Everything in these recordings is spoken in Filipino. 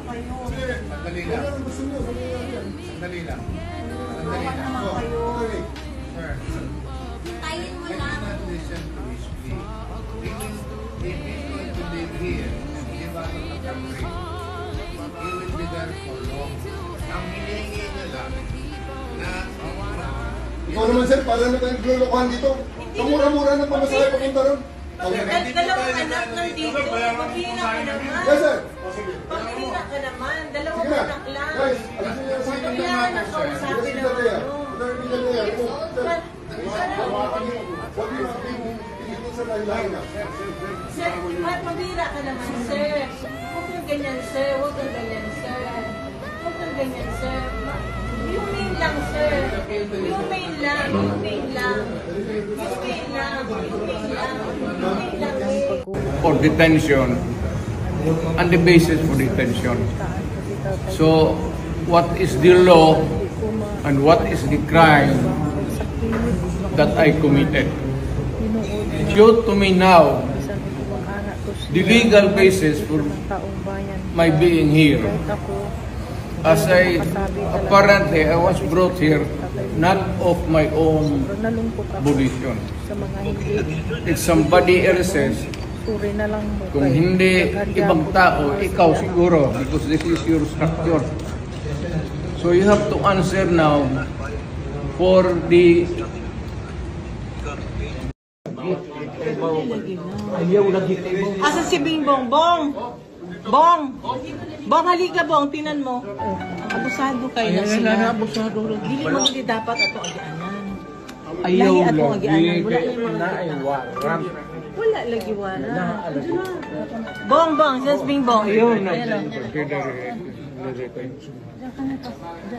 kayo. Sandali lang. Sandali lang. Kawawa naman kayo. Sir, Tayin mo I lang. cannot listen to his plea. If he's going to live here and give us a country, he will be there for long. Ang hinihingi niya lang na Ikaw naman sir, parang na tayong naglulukuhan dito. Kamura-mura ng pamasahe papunta ron. Dalawang anak nandito. Paghihina ka naman. Yes sir. Paghihina ka naman. Dalawang Sige na. anak lang. Guys, alam niyo yung sige Kailangan ang kausapin ng ano. Huwag niyo magiging sa lahilahin na. Sir, paghihina ka naman, sir. Huwag kang ganyan, sir. Huwag kang ganyan, sir. Huwag kang ganyan, sir. Humane lang, sir. Humane lang. Humane lang. Humane lang. Humane lang. Humane lang. For detention and the basis for detention. So, what is the law and what is the crime that I committed? Due to me now, the legal basis for my being here, as apparently I was brought here not of my own volition. It's somebody else's. Kung hindi ibang tao, ikaw siguro, because this is your structure. So you have to answer now for the Asa si Bingbong? Bong! Bong! Bong, halika Bong, tinan mo. Abusado kayo na sila. Dili mo hindi dapat ato agianan. ayaw Lahi ato lagi agianan. Wala yung mga naiwaran. wala lagi wala. Bong, Bong, just Bingbong. Ayun na.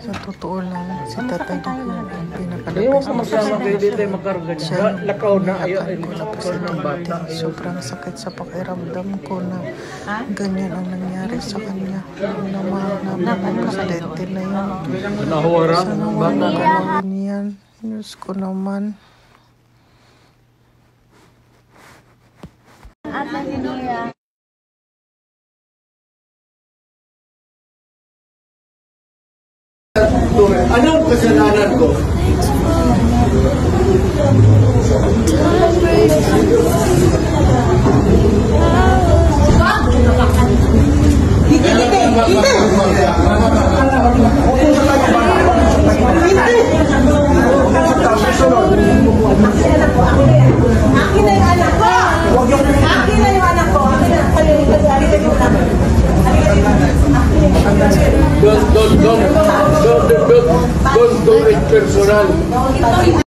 Sa totoo lang, si Tatay Digong ang Ayaw pinakalakas ko magsama kayo dito ay magkarga siya. niya. Lakaw na ayaw ay Ko na presidente. Sobrang sakit sa pakiramdam ko na ganyan ang nangyari sa kanya. Na mahal namin ang presidente na yun. nahuwarap. Sana wala galawin yan. Diyos ko naman. Anong kasalanan ko? Akin na yung anak ko! Akin na yung anak ko! Akin na yung anak ko! Don't do it personal.